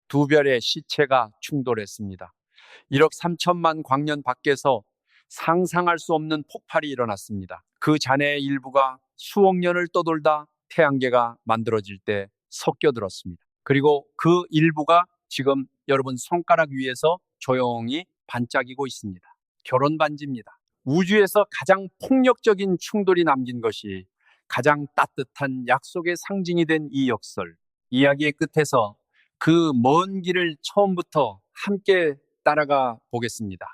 두 별의 시체가 충돌했습니다. 1억 3천만 광년 밖에서 상상할 수 없는 폭발이 일어났습니다. 그 잔해의 일부가 수억 년을 떠돌다 태양계가 만들어질 때 섞여들었습니다. 그리고 그 일부가 지금 여러분 손가락 위에서 조용히 반짝이고 있습니다. 결혼 반지입니다. 우주에서 가장 폭력적인 충돌이 남긴 것이 가장 따뜻한 약속의 상징이 된 이 역설. 이야기의 끝에서 그 먼 길을 처음부터 함께 따라가 보겠습니다.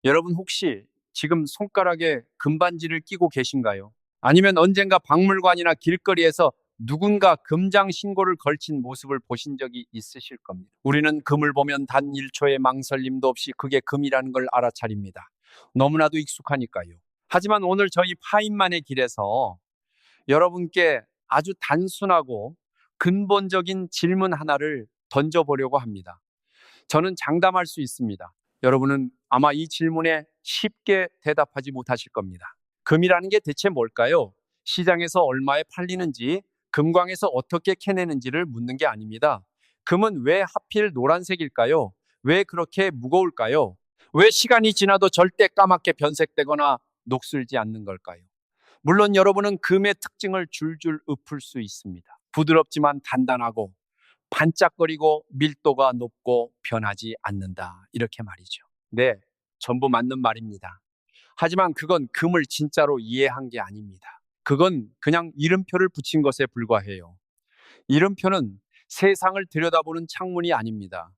여러분 혹시 지금 손가락에 금반지를 끼고 계신가요? 아니면 언젠가 박물관이나 길거리에서 누군가 금장 신고를 걸친 모습을 보신 적이 있으실 겁니다. 우리는 금을 보면 단 1초의 망설임도 없이 그게 금이라는 걸 알아차립니다. 너무나도 익숙하니까요. 하지만 오늘 저희 파인만의 길에서 여러분께 아주 단순하고 근본적인 질문 하나를 던져보려고 합니다. 저는 장담할 수 있습니다. 여러분은 아마 이 질문에 쉽게 대답하지 못하실 겁니다. 금이라는 게 대체 뭘까요? 시장에서 얼마에 팔리는지, 금광에서 어떻게 캐내는지를 묻는 게 아닙니다. 금은 왜 하필 노란색일까요? 왜 그렇게 무거울까요? 왜 시간이 지나도 절대 까맣게 변색되거나 녹슬지 않는 걸까요? 물론 여러분은 금의 특징을 줄줄 읊을 수 있습니다. 부드럽지만 단단하고 반짝거리고 밀도가 높고 변하지 않는다. 이렇게 말이죠. 네, 전부 맞는 말입니다. 하지만 그건 금을 진짜로 이해한 게 아닙니다. 그건 그냥 이름표를 붙인 것에 불과해요. 이름표는 세상을 들여다보는 창문이 아닙니다.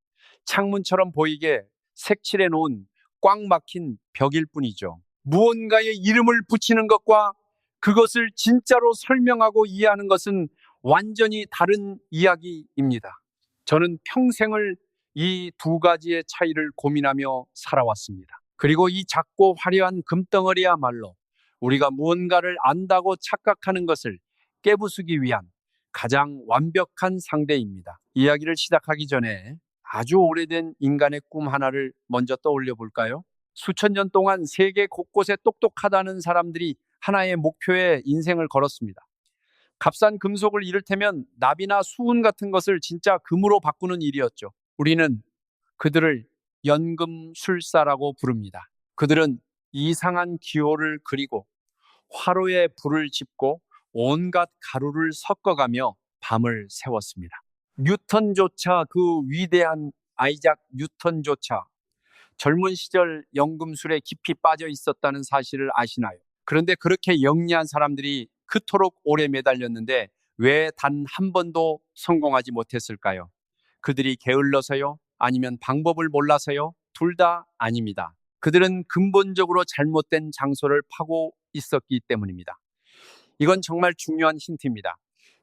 창문처럼 보이게 색칠해 놓은 꽉 막힌 벽일 뿐이죠. 무언가의 이름을 붙이는 것과 그것을 진짜로 설명하고 이해하는 것은 완전히 다른 이야기입니다. 저는 평생을 이 두 가지의 차이를 고민하며 살아왔습니다. 그리고 이 작고 화려한 금덩어리야말로 우리가 무언가를 안다고 착각하는 것을 깨부수기 위한 가장 완벽한 상대입니다. 이야기를 시작하기 전에 아주 오래된 인간의 꿈 하나를 먼저 떠올려 볼까요? 수천 년 동안 세계 곳곳에 똑똑하다는 사람들이 하나의 목표에 인생을 걸었습니다. 값싼 금속을 이를테면 납이나 수은 같은 것을 진짜 금으로 바꾸는 일이었죠. 우리는 그들을 연금술사라고 부릅니다. 그들은 이상한 기호를 그리고 화로에 불을 짓고 온갖 가루를 섞어가며 밤을 새웠습니다. 뉴턴조차 그 위대한 아이작 뉴턴조차 젊은 시절 연금술에 깊이 빠져 있었다는 사실을 아시나요? 그런데 그렇게 영리한 사람들이 그토록 오래 매달렸는데 왜 단 한 번도 성공하지 못했을까요? 그들이 게을러서요? 아니면 방법을 몰라서요? 둘 다 아닙니다. 그들은 근본적으로 잘못된 장소를 파고 있었기 때문입니다. 이건 정말 중요한 힌트입니다.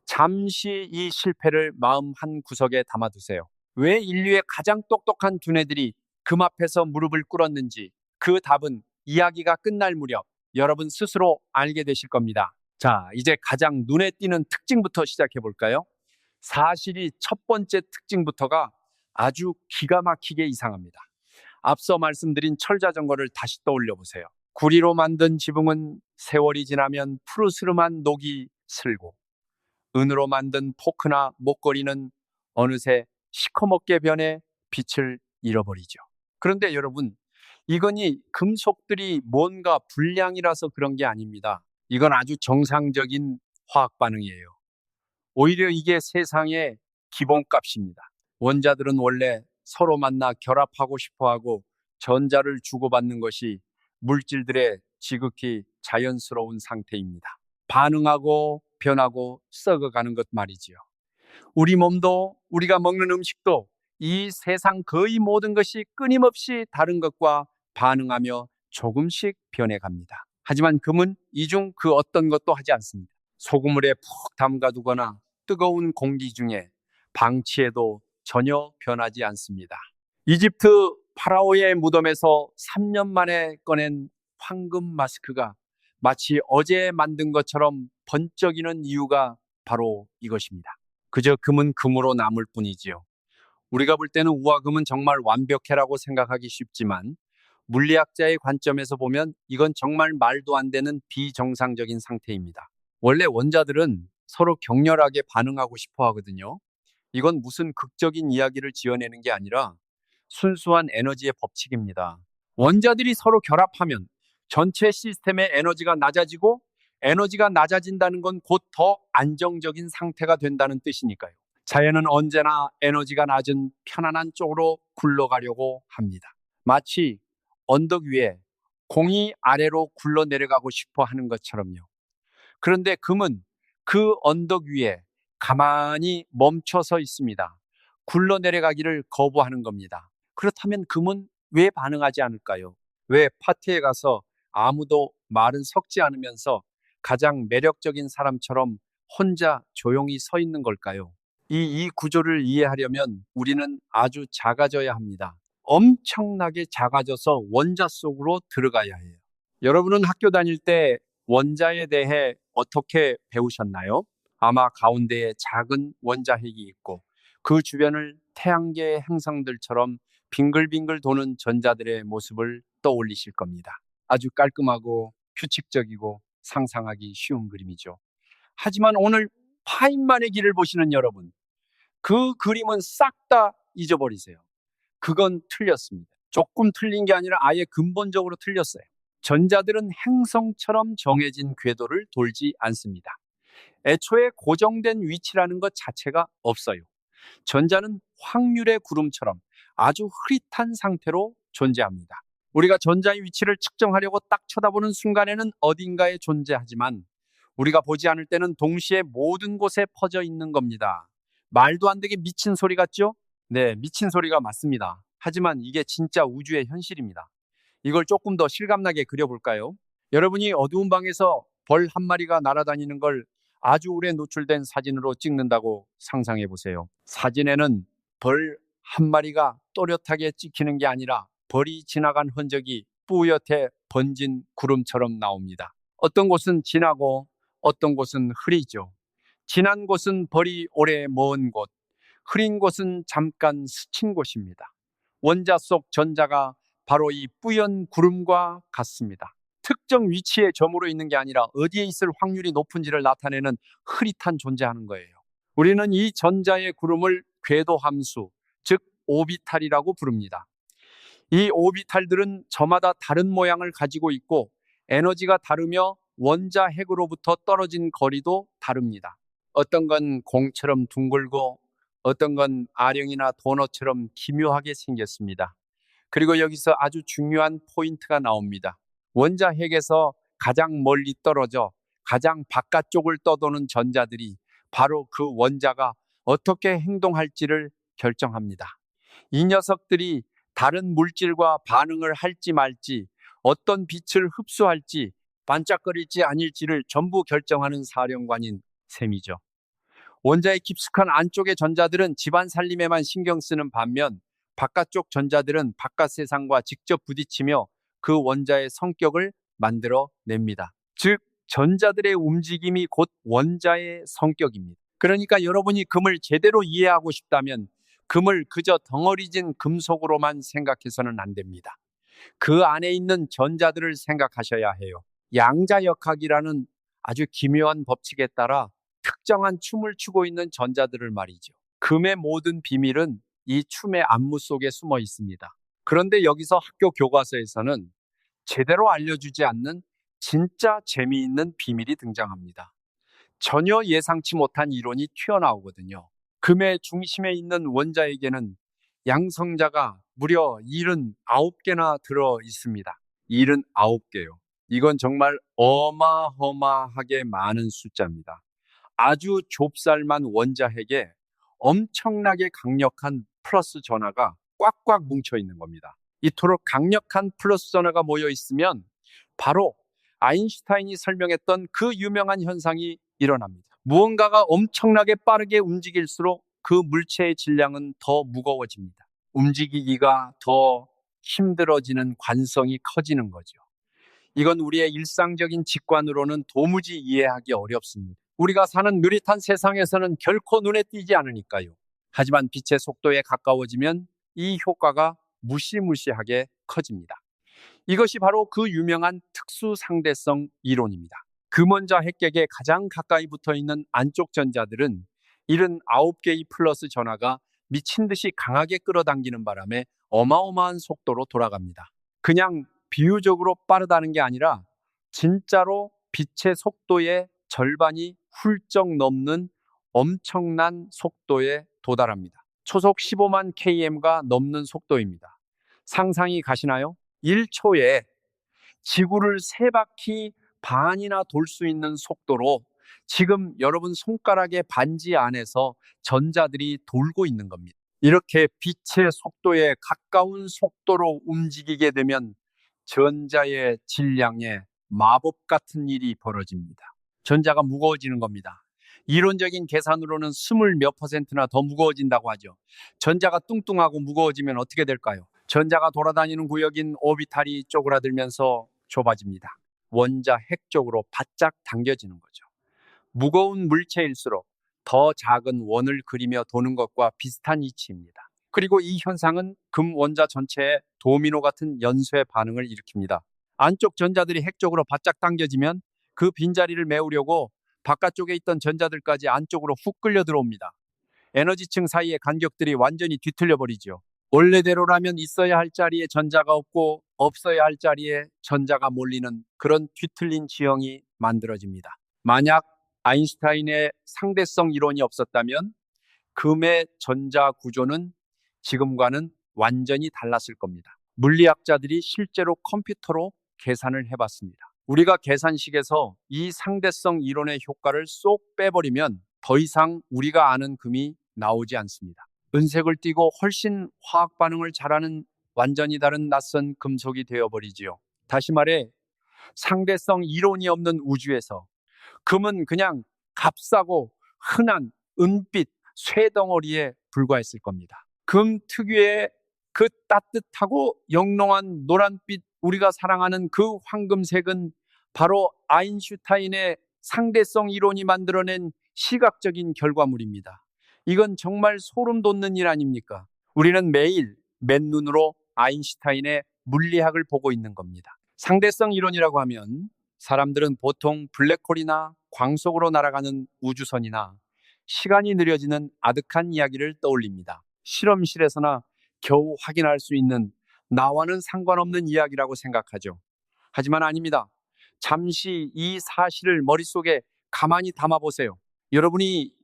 잠시 이 실패를 마음 한 구석에 담아두세요. 왜 인류의 가장 똑똑한 두뇌들이 금 앞에서 무릎을 꿇었는지 그 답은 이야기가 끝날 무렵 여러분 스스로 알게 되실 겁니다. 자, 이제 가장 눈에 띄는 특징부터 시작해 볼까요? 사실이 첫 번째 특징부터가 아주 기가 막히게 이상합니다. 앞서 말씀드린 철자전거를 다시 떠올려 보세요. 구리로 만든 지붕은 세월이 지나면 푸르스름한 녹이 슬고 은으로 만든 포크나 목걸이는 어느새 시커멓게 변해 빛을 잃어버리죠. 그런데 여러분, 이건이 금속들이 뭔가 불량이라서 그런 게 아닙니다. 이건 아주 정상적인 화학 반응이에요. 오히려 이게 세상의 기본값입니다. 원자들은 원래 서로 만나 결합하고 싶어하고 전자를 주고받는 것이 물질들의 지극히 자연스러운 상태입니다. 반응하고 변하고 썩어가는 것 말이지요. 우리 몸도 우리가 먹는 음식도 이 세상 거의 모든 것이 끊임없이 다른 것과 반응하며 조금씩 변해갑니다. 하지만 금은 이 중 그 어떤 것도 하지 않습니다. 소금물에 푹 담가두거나 뜨거운 공기 중에 방치해도 전혀 변하지 않습니다. 이집트 파라오의 무덤에서 3년 만에 꺼낸 황금 마스크가 마치 어제 만든 것처럼 번쩍이는 이유가 바로 이것입니다. 그저 금은 금으로 남을 뿐이지요. 우리가 볼 때는 우화금은 정말 완벽해라고 생각하기 쉽지만 물리학자의 관점에서 보면 이건 정말 말도 안 되는 비정상적인 상태입니다. 원래 원자들은 서로 격렬하게 반응하고 싶어 하거든요. 이건 무슨 극적인 이야기를 지어내는 게 아니라 순수한 에너지의 법칙입니다. 원자들이 서로 결합하면 전체 시스템의 에너지가 낮아지고 에너지가 낮아진다는 건 곧 더 안정적인 상태가 된다는 뜻이니까요. 자연은 언제나 에너지가 낮은 편안한 쪽으로 굴러가려고 합니다. 마치 언덕 위에 공이 아래로 굴러 내려가고 싶어 하는 것처럼요. 그런데 금은 그 언덕 위에 가만히 멈춰서 있습니다. 굴러 내려가기를 거부하는 겁니다. 그렇다면 금은 왜 반응하지 않을까요? 왜 파티에 가서 아무도 말은 섞지 않으면서 가장 매력적인 사람처럼 혼자 조용히 서 있는 걸까요? 이 구조를 이해하려면 우리는 아주 작아져야 합니다. 엄청나게 작아져서 원자 속으로 들어가야 해요. 여러분은 학교 다닐 때 원자에 대해 어떻게 배우셨나요? 아마 가운데에 작은 원자핵이 있고 그 주변을 태양계의 행성들처럼 빙글빙글 도는 전자들의 모습을 떠올리실 겁니다. 아주 깔끔하고 규칙적이고 상상하기 쉬운 그림이죠. 하지만 오늘 파인만의 길을 보시는 여러분, 그 그림은 싹 다 잊어버리세요. 그건 틀렸습니다. 조금 틀린 게 아니라 아예 근본적으로 틀렸어요. 전자들은 행성처럼 정해진 궤도를 돌지 않습니다. 애초에 고정된 위치라는 것 자체가 없어요. 전자는 확률의 구름처럼 아주 흐릿한 상태로 존재합니다. 우리가 전자의 위치를 측정하려고 딱 쳐다보는 순간에는 어딘가에 존재하지만 우리가 보지 않을 때는 동시에 모든 곳에 퍼져 있는 겁니다. 말도 안 되게 미친 소리 같죠? 네, 미친 소리가 맞습니다. 하지만 이게 진짜 우주의 현실입니다. 이걸 조금 더 실감나게 그려볼까요? 여러분이 어두운 방에서 벌 한 마리가 날아다니는 걸 아주 오래 노출된 사진으로 찍는다고 상상해 보세요. 사진에는 벌 한 마리가 또렷하게 찍히는 게 아니라 벌이 지나간 흔적이 뿌옇게 번진 구름처럼 나옵니다. 어떤 곳은 진하고 어떤 곳은 흐리죠. 진한 곳은 벌이 오래 머은 곳, 흐린 곳은 잠깐 스친 곳입니다. 원자 속 전자가 바로 이 뿌연 구름과 같습니다. 특정 위치에 저물어 있는 게 아니라 어디에 있을 확률이 높은지를 나타내는 흐릿한 존재하는 거예요. 우리는 이 전자의 구름을 궤도 함수, 즉 오비탈이라고 부릅니다. 이 오비탈들은 저마다 다른 모양을 가지고 있고 에너지가 다르며 원자 핵으로부터 떨어진 거리도 다릅니다. 어떤 건 공처럼 둥글고 어떤 건 아령이나 도넛처럼 기묘하게 생겼습니다. 그리고 여기서 아주 중요한 포인트가 나옵니다. 원자 핵에서 가장 멀리 떨어져 가장 바깥쪽을 떠도는 전자들이 바로 그 원자가 어떻게 행동할지를 결정합니다. 이 녀석들이 다른 물질과 반응을 할지 말지, 어떤 빛을 흡수할지, 반짝거릴지 아닐지를 전부 결정하는 사령관인 셈이죠. 원자의 깊숙한 안쪽의 전자들은 집안 살림에만 신경 쓰는 반면 바깥쪽 전자들은 바깥 세상과 직접 부딪히며 그 원자의 성격을 만들어 냅니다. 즉, 전자들의 움직임이 곧 원자의 성격입니다. 그러니까 여러분이 금을 제대로 이해하고 싶다면 금을 그저 덩어리진 금속으로만 생각해서는 안 됩니다. 그 안에 있는 전자들을 생각하셔야 해요. 양자역학이라는 아주 기묘한 법칙에 따라 특정한 춤을 추고 있는 전자들을 말이죠. 금의 모든 비밀은 이 춤의 안무 속에 숨어 있습니다. 그런데 여기서 학교 교과서에서는 제대로 알려주지 않는 진짜 재미있는 비밀이 등장합니다. 전혀 예상치 못한 이론이 튀어나오거든요. 금의 중심에 있는 원자에게는 양성자가 무려 79개나 들어 있습니다. 79개요. 이건 정말 어마어마하게 많은 숫자입니다. 아주 좁쌀만 원자핵에 엄청나게 강력한 플러스 전하가 꽉꽉 뭉쳐 있는 겁니다. 이토록 강력한 플러스 전하가 모여 있으면 바로 아인슈타인이 설명했던 그 유명한 현상이 일어납니다. 무언가가 엄청나게 빠르게 움직일수록 그 물체의 질량은 더 무거워집니다. 움직이기가 더 힘들어지는 관성이 커지는 거죠. 이건 우리의 일상적인 직관으로는 도무지 이해하기 어렵습니다. 우리가 사는 느릿한 세상에서는 결코 눈에 띄지 않으니까요. 하지만 빛의 속도에 가까워지면 이 효과가 무시무시하게 커집니다. 이것이 바로 그 유명한 특수 상대성 이론입니다. 금원자 핵격에 가장 가까이 붙어 있는 안쪽 전자들은 79개의 플러스 전하가 미친 듯이 강하게 끌어당기는 바람에 어마어마한 속도로 돌아갑니다. 그냥 비유적으로 빠르다는 게 아니라 진짜로 빛의 속도의 절반이 훌쩍 넘는 엄청난 속도에 도달합니다. 초속 15만 km가 넘는 속도입니다. 상상이 가시나요? 1초에 지구를 3바퀴 반이나 돌 수 있는 속도로 지금 여러분 손가락의 반지 안에서 전자들이 돌고 있는 겁니다. 이렇게 빛의 속도에 가까운 속도로 움직이게 되면 전자의 질량에 마법 같은 일이 벌어집니다. 전자가 무거워지는 겁니다. 이론적인 계산으로는 20몇 %나 더 무거워진다고 하죠. 전자가 뚱뚱하고 무거워지면 어떻게 될까요? 전자가 돌아다니는 구역인 오비탈이 쪼그라들면서 좁아집니다. 원자 핵 쪽으로 바짝 당겨지는 거죠. 무거운 물체일수록 더 작은 원을 그리며 도는 것과 비슷한 이치입니다. 그리고 이 현상은 금 원자 전체에 도미노 같은 연쇄 반응을 일으킵니다. 안쪽 전자들이 핵 쪽으로 바짝 당겨지면 그 빈자리를 메우려고 바깥쪽에 있던 전자들까지 안쪽으로 훅 끌려 들어옵니다. 에너지층 사이의 간격들이 완전히 뒤틀려 버리죠. 원래대로라면 있어야 할 자리에 전자가 없고 없어야 할 자리에 전자가 몰리는 그런 뒤틀린 지형이 만들어집니다. 만약 아인슈타인의 상대성 이론이 없었다면 금의 전자 구조는 지금과는 완전히 달랐을 겁니다. 물리학자들이 실제로 컴퓨터로 계산을 해봤습니다. 우리가 계산식에서 이 상대성 이론의 효과를 쏙 빼버리면 더 이상 우리가 아는 금이 나오지 않습니다. 은색을 띠고 훨씬 화학 반응을 잘하는 완전히 다른 낯선 금속이 되어버리지요. 다시 말해 상대성 이론이 없는 우주에서 금은 그냥 값싸고 흔한 은빛 쇠덩어리에 불과했을 겁니다. 금 특유의 그 따뜻하고 영롱한 노란빛, 우리가 사랑하는 그 황금색은 바로 아인슈타인의 상대성 이론이 만들어낸 시각적인 결과물입니다. 이건 정말 소름 돋는 일 아닙니까? 우리는 매일 맨눈으로 아인슈타인의 물리학을 보고 있는 겁니다. 상대성 이론이라고 하면 사람들은 보통 블랙홀이나 광속으로 날아가는 우주선이나 시간이 느려지는 아득한 이야기를 떠올립니다. 실험실에서나 겨우 확인할 수 있는 나와는 상관없는 이야기라고 생각하죠. 하지만 아닙니다. 잠시 이 사실을 머릿속에 가만히 담아보세요. 여러분이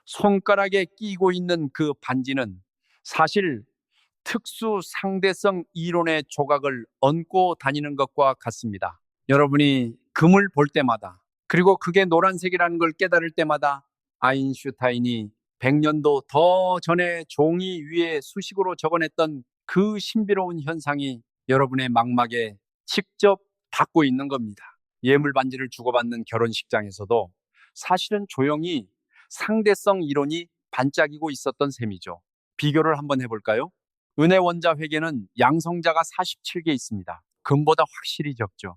손가락에 끼고 있는 그 반지는 사실 특수 상대성 이론의 조각을 얹고 다니는 것과 같습니다. 여러분이 금을 볼 때마다, 그리고 그게 노란색이라는 걸 깨달을 때마다 아인슈타인이 100년도 더 전에 종이 위에 수식으로 적어냈던 그 신비로운 현상이 여러분의 망막에 직접 닿고 있는 겁니다. 예물 반지를 주고받는 결혼식장에서도 사실은 조용히 상대성 이론이 반짝이고 있었던 셈이죠. 비교를 한번 해볼까요? 은의 원자 회계는 양성자가 47개 있습니다. 금보다 확실히 적죠.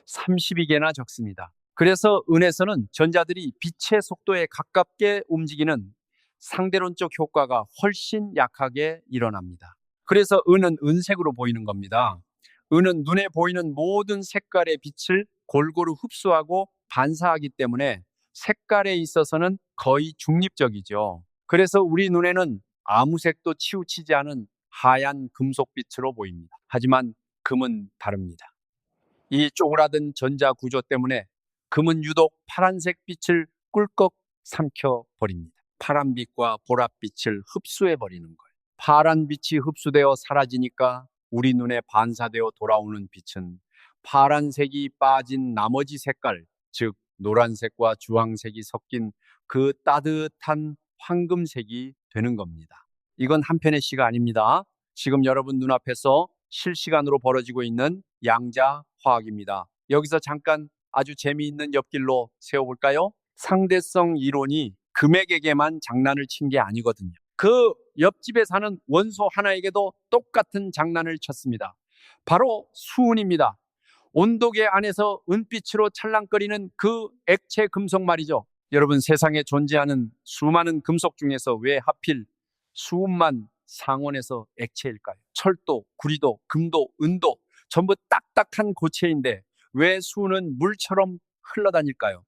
32개나 적습니다. 그래서 은에서는 전자들이 빛의 속도에 가깝게 움직이는 상대론적 효과가 훨씬 약하게 일어납니다. 그래서 은은 은색으로 보이는 겁니다. 은은 눈에 보이는 모든 색깔의 빛을 골고루 흡수하고 반사하기 때문에 색깔에 있어서는 거의 중립적이죠. 그래서 우리 눈에는 아무 색도 치우치지 않은 하얀 금속빛으로 보입니다. 하지만 금은 다릅니다. 이 쪼그라든 전자 구조 때문에 금은 유독 파란색 빛을 꿀꺽 삼켜버립니다. 파란빛과 보랏빛을 흡수해버리는 거예요. 파란 빛이 흡수되어 사라지니까 우리 눈에 반사되어 돌아오는 빛은 파란색이 빠진 나머지 색깔, 즉 노란색과 주황색이 섞인 그 따뜻한 황금색이 되는 겁니다. 이건 한편의 시가 아닙니다. 지금 여러분 눈앞에서 실시간으로 벌어지고 있는 양자 화학입니다. 여기서 잠깐 아주 재미있는 옆길로 세워볼까요? 상대성 이론이 금액에게만 장난을 친 게 아니거든요. 그 옆집에 사는 원소 하나에게도 똑같은 장난을 쳤습니다. 바로 수은입니다. 온도계 안에서 은빛으로 찰랑거리는 그 액체 금속 말이죠. 여러분, 세상에 존재하는 수많은 금속 중에서 왜 하필 수은만 상온에서 액체일까요? 철도, 구리도, 금도, 은도 전부 딱딱한 고체인데 왜 수은은 물처럼 흘러다닐까요?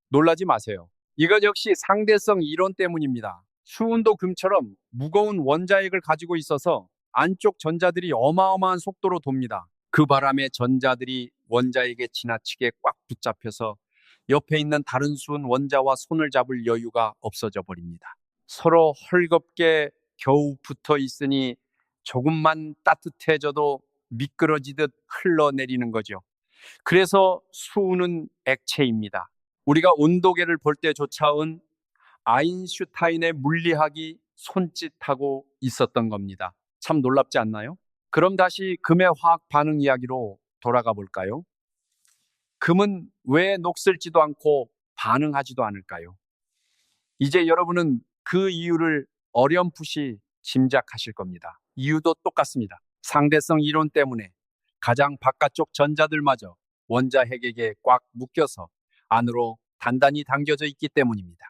놀라지 마세요. 이것 역시 상대성 이론 때문입니다. 수은도 금처럼 무거운 원자핵을 가지고 있어서 안쪽 전자들이 어마어마한 속도로 돕니다. 그 바람에 전자들이 원자핵에 지나치게 꽉 붙잡혀서 옆에 있는 다른 수은 원자와 손을 잡을 여유가 없어져 버립니다. 서로 헐겁게 겨우 붙어 있으니 조금만 따뜻해져도 미끄러지듯 흘러내리는 거죠. 그래서 수은은 액체입니다. 우리가 온도계를 볼 때 쫓아온 아인슈타인의 물리학이 손짓하고 있었던 겁니다. 참 놀랍지 않나요? 그럼 다시 금의 화학 반응 이야기로 돌아가 볼까요? 금은 왜 녹슬지도 않고 반응하지도 않을까요? 이제 여러분은 그 이유를 어렴풋이 짐작하실 겁니다. 이유도 똑같습니다. 상대성 이론 때문에 가장 바깥쪽 전자들마저 원자핵에게 꽉 묶여서 안으로 단단히 당겨져 있기 때문입니다.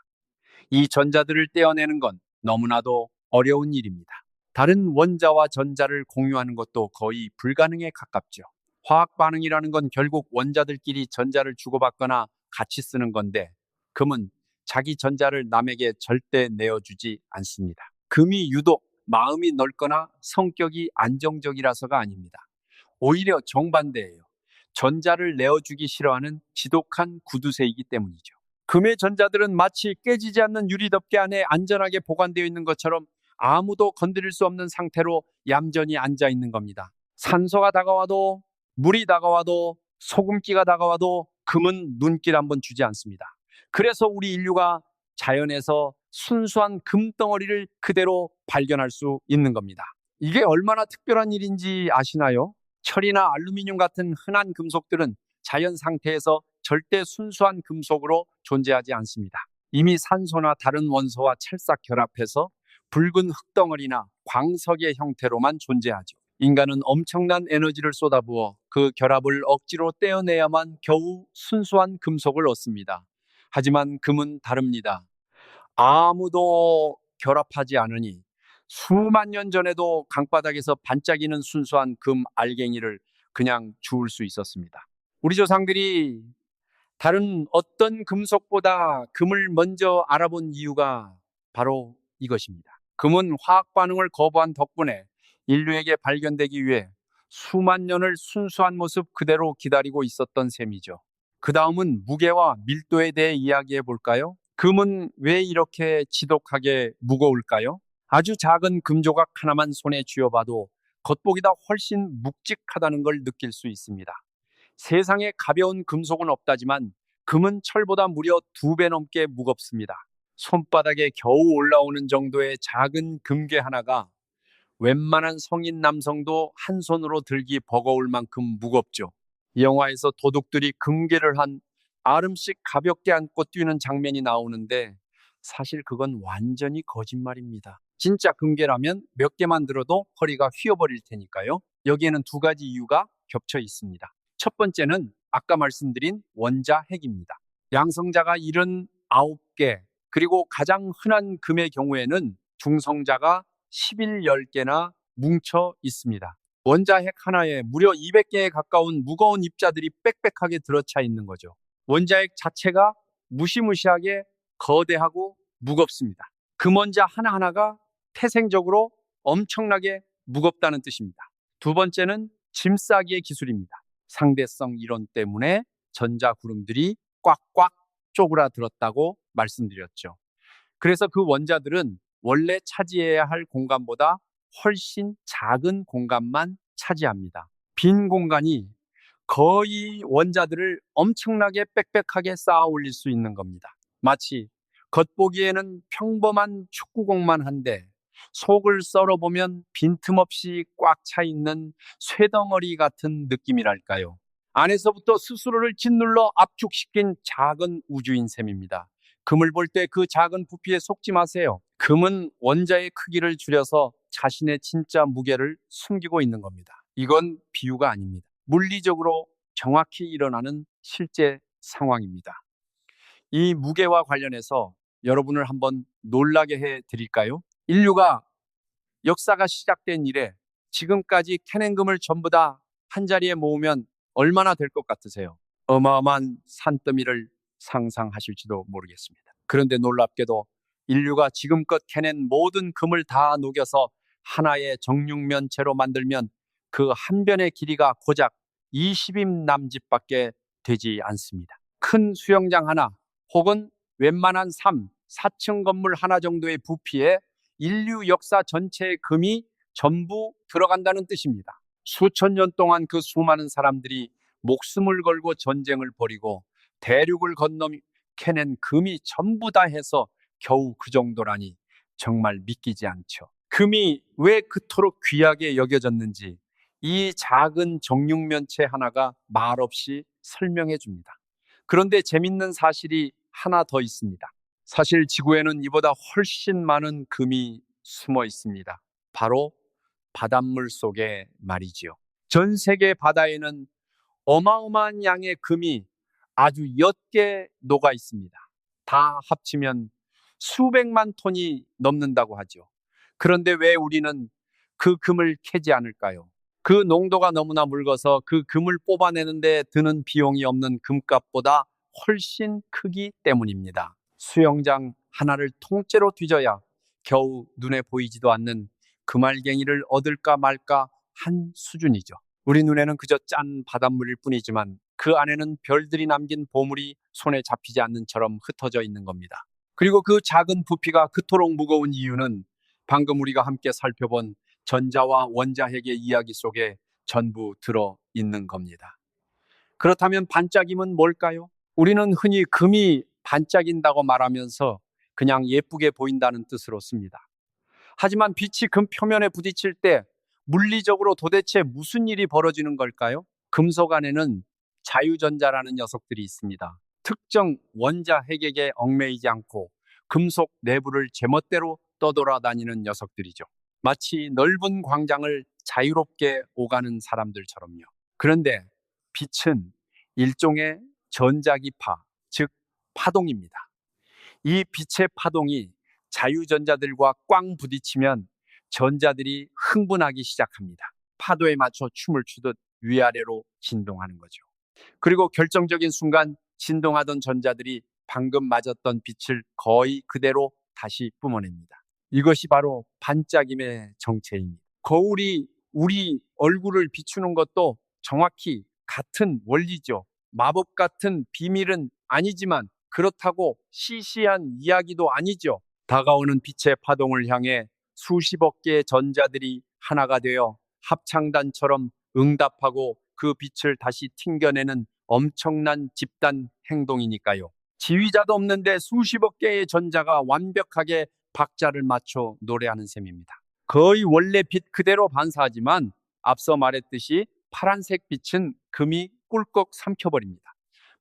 이 전자들을 떼어내는 건 너무나도 어려운 일입니다. 다른 원자와 전자를 공유하는 것도 거의 불가능에 가깝죠. 화학 반응이라는 건 결국 원자들끼리 전자를 주고받거나 같이 쓰는 건데 금은 자기 전자를 남에게 절대 내어주지 않습니다. 금이 유독 마음이 넓거나 성격이 안정적이라서가 아닙니다. 오히려 정반대예요. 전자를 내어주기 싫어하는 지독한 구두쇠이기 때문이죠. 금의 전자들은 마치 깨지지 않는 유리덮개 안에 안전하게 보관되어 있는 것처럼 아무도 건드릴 수 없는 상태로 얌전히 앉아 있는 겁니다. 산소가 다가와도, 물이 다가와도, 소금기가 다가와도 금은 눈길 한번 주지 않습니다. 그래서 우리 인류가 자연에서 순수한 금덩어리를 그대로 발견할 수 있는 겁니다. 이게 얼마나 특별한 일인지 아시나요? 철이나 알루미늄 같은 흔한 금속들은 자연 상태에서 절대 순수한 금속으로 존재하지 않습니다. 이미 산소나 다른 원소와 찰싹 결합해서 붉은 흙덩어리나 광석의 형태로만 존재하죠. 인간은 엄청난 에너지를 쏟아부어 그 결합을 억지로 떼어내야만 겨우 순수한 금속을 얻습니다. 하지만 금은 다릅니다. 아무도 결합하지 않으니 수만 년 전에도 강바닥에서 반짝이는 순수한 금 알갱이를 그냥 주울 수 있었습니다. 우리 조상들이 다른 어떤 금속보다 금을 먼저 알아본 이유가 바로 이것입니다. 금은 화학 반응을 거부한 덕분에 인류에게 발견되기 위해 수만 년을 순수한 모습 그대로 기다리고 있었던 셈이죠. 그 다음은 무게와 밀도에 대해 이야기해 볼까요? 금은 왜 이렇게 지독하게 무거울까요? 아주 작은 금조각 하나만 손에 쥐어봐도 겉보기다 훨씬 묵직하다는 걸 느낄 수 있습니다. 세상에 가벼운 금속은 없다지만 금은 철보다 무려 2배 넘게 무겁습니다. 손바닥에 겨우 올라오는 정도의 작은 금괴 하나가 웬만한 성인 남성도 한 손으로 들기 버거울 만큼 무겁죠. 영화에서 도둑들이 금괴를 한 아름씩 가볍게 안고 뛰는 장면이 나오는데 사실 그건 완전히 거짓말입니다. 진짜 금괴라면 몇 개만 들어도 허리가 휘어버릴 테니까요. 여기에는 2가지 이유가 겹쳐 있습니다. 첫 번째는 아까 말씀드린 원자핵입니다. 양성자가 79개, 그리고 가장 흔한 금의 경우에는 중성자가 11, 10개나 뭉쳐 있습니다. 원자핵 하나에 무려 200개에 가까운 무거운 입자들이 빽빽하게 들어차 있는 거죠. 원자핵 자체가 무시무시하게 거대하고 무겁습니다. 금원자 하나하나가 태생적으로 엄청나게 무겁다는 뜻입니다. 두 번째는 짐 싸기의 기술입니다. 상대성 이론 때문에 전자구름들이 꽉꽉 쪼그라들었다고 말씀드렸죠. 그래서 그 원자들은 원래 차지해야 할 공간보다 훨씬 작은 공간만 차지합니다. 빈 공간이 거의 원자들을 엄청나게 빽빽하게 쌓아 올릴 수 있는 겁니다. 마치 겉보기에는 평범한 축구공만 한데 속을 썰어보면 빈틈없이 꽉 차 있는 쇠덩어리 같은 느낌이랄까요. 안에서부터 스스로를 짓눌러 압축시킨 작은 우주인 셈입니다. 금을 볼 때 그 작은 부피에 속지 마세요. 금은 원자의 크기를 줄여서 자신의 진짜 무게를 숨기고 있는 겁니다. 이건 비유가 아닙니다. 물리적으로 정확히 일어나는 실제 상황입니다. 이 무게와 관련해서 여러분을 한번 놀라게 해 드릴까요? 인류가 역사가 시작된 이래 지금까지 캐낸 금을 전부 다 한자리에 모으면 얼마나 될 것 같으세요? 어마어마한 산더미를 상상하실지도 모르겠습니다. 그런데 놀랍게도 인류가 지금껏 캐낸 모든 금을 다 녹여서 하나의 정육면체로 만들면 그 한 변의 길이가 고작 20임 남짓밖에 되지 않습니다. 큰 수영장 하나 혹은 웬만한 3, 4층 건물 하나 정도의 부피에 인류 역사 전체의 금이 전부 들어간다는 뜻입니다. 수천 년 동안 그 수많은 사람들이 목숨을 걸고 전쟁을 벌이고 대륙을 건너 캐낸 금이 전부 다 해서 겨우 그 정도라니 정말 믿기지 않죠. 금이 왜 그토록 귀하게 여겨졌는지 이 작은 정육면체 하나가 말없이 설명해 줍니다. 그런데 재밌는 사실이 하나 더 있습니다. 사실 지구에는 이보다 훨씬 많은 금이 숨어 있습니다. 바로 바닷물 속에 말이지요. 전 세계 바다에는 어마어마한 양의 금이 아주 옅게 녹아 있습니다. 다 합치면 수백만 톤이 넘는다고 하죠. 그런데 왜 우리는 그 금을 캐지 않을까요? 그 농도가 너무나 묽어서 그 금을 뽑아내는데 드는 비용이 없는 금값보다 훨씬 크기 때문입니다. 수영장 하나를 통째로 뒤져야 겨우 눈에 보이지도 않는 금알갱이를 얻을까 말까 한 수준이죠. 우리 눈에는 그저 짠 바닷물일 뿐이지만 그 안에는 별들이 남긴 보물이 손에 잡히지 않는 처럼 흩어져 있는 겁니다. 그리고 그 작은 부피가 그토록 무거운 이유는 방금 우리가 함께 살펴본 전자와 원자핵의 이야기 속에 전부 들어 있는 겁니다. 그렇다면 반짝임은 뭘까요? 우리는 흔히 금이 반짝인다고 말하면서 그냥 예쁘게 보인다는 뜻으로 씁니다. 하지만 빛이 금 표면에 부딪힐 때 물리적으로 도대체 무슨 일이 벌어지는 걸까요? 금속 안에는 자유전자라는 녀석들이 있습니다. 특정 원자핵에게 얽매이지 않고 금속 내부를 제멋대로 떠돌아다니는 녀석들이죠. 마치 넓은 광장을 자유롭게 오가는 사람들처럼요. 그런데 빛은 일종의 전자기파, 즉 파동입니다. 이 빛의 파동이 자유전자들과 꽝 부딪히면 전자들이 흥분하기 시작합니다. 파도에 맞춰 춤을 추듯 위아래로 진동하는 거죠. 그리고 결정적인 순간 진동하던 전자들이 방금 맞았던 빛을 거의 그대로 다시 뿜어냅니다. 이것이 바로 반짝임의 정체입니다. 거울이 우리 얼굴을 비추는 것도 정확히 같은 원리죠. 마법 같은 비밀은 아니지만 그렇다고 시시한 이야기도 아니죠. 다가오는 빛의 파동을 향해 수십억 개의 전자들이 하나가 되어 합창단처럼 응답하고 그 빛을 다시 튕겨내는 엄청난 집단 행동이니까요. 지휘자도 없는데 수십억 개의 전자가 완벽하게 박자를 맞춰 노래하는 셈입니다. 거의 원래 빛 그대로 반사하지만 앞서 말했듯이 파란색 빛은 금이 꿀꺽 삼켜버립니다.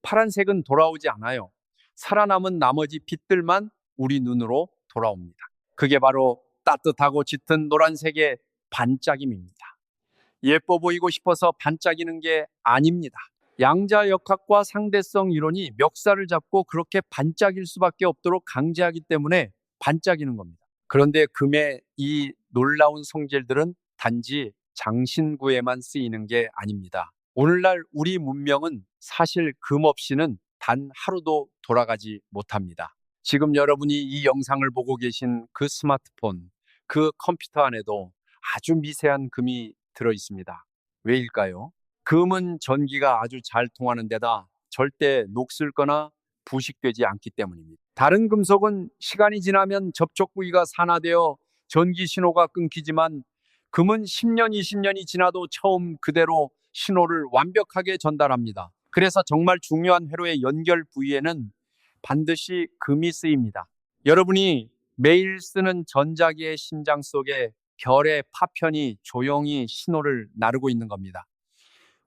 파란색은 돌아오지 않아요. 살아남은 나머지 빛들만 우리 눈으로 돌아옵니다. 그게 바로 따뜻하고 짙은 노란색의 반짝임입니다. 예뻐 보이고 싶어서 반짝이는 게 아닙니다. 양자역학과 상대성 이론이 멱살을 잡고 그렇게 반짝일 수밖에 없도록 강제하기 때문에 반짝이는 겁니다. 그런데 금의 이 놀라운 성질들은 단지 장신구에만 쓰이는 게 아닙니다. 오늘날 우리 문명은 사실 금 없이는 단 하루도 돌아가지 못합니다. 지금 여러분이 이 영상을 보고 계신 그 스마트폰, 그 컴퓨터 안에도 아주 미세한 금이 들어 있습니다. 왜일까요? 금은 전기가 아주 잘 통하는 데다 절대 녹슬거나 부식되지 않기 때문입니다. 다른 금속은 시간이 지나면 접촉 부위가 산화되어 전기 신호가 끊기지만 금은 10년, 20년이 지나도 처음 그대로 신호를 완벽하게 전달합니다. 그래서 정말 중요한 회로의 연결 부위에는 반드시 금이 쓰입니다. 여러분이 매일 쓰는 전자기의 심장 속에 별의 파편이 조용히 신호를 나르고 있는 겁니다.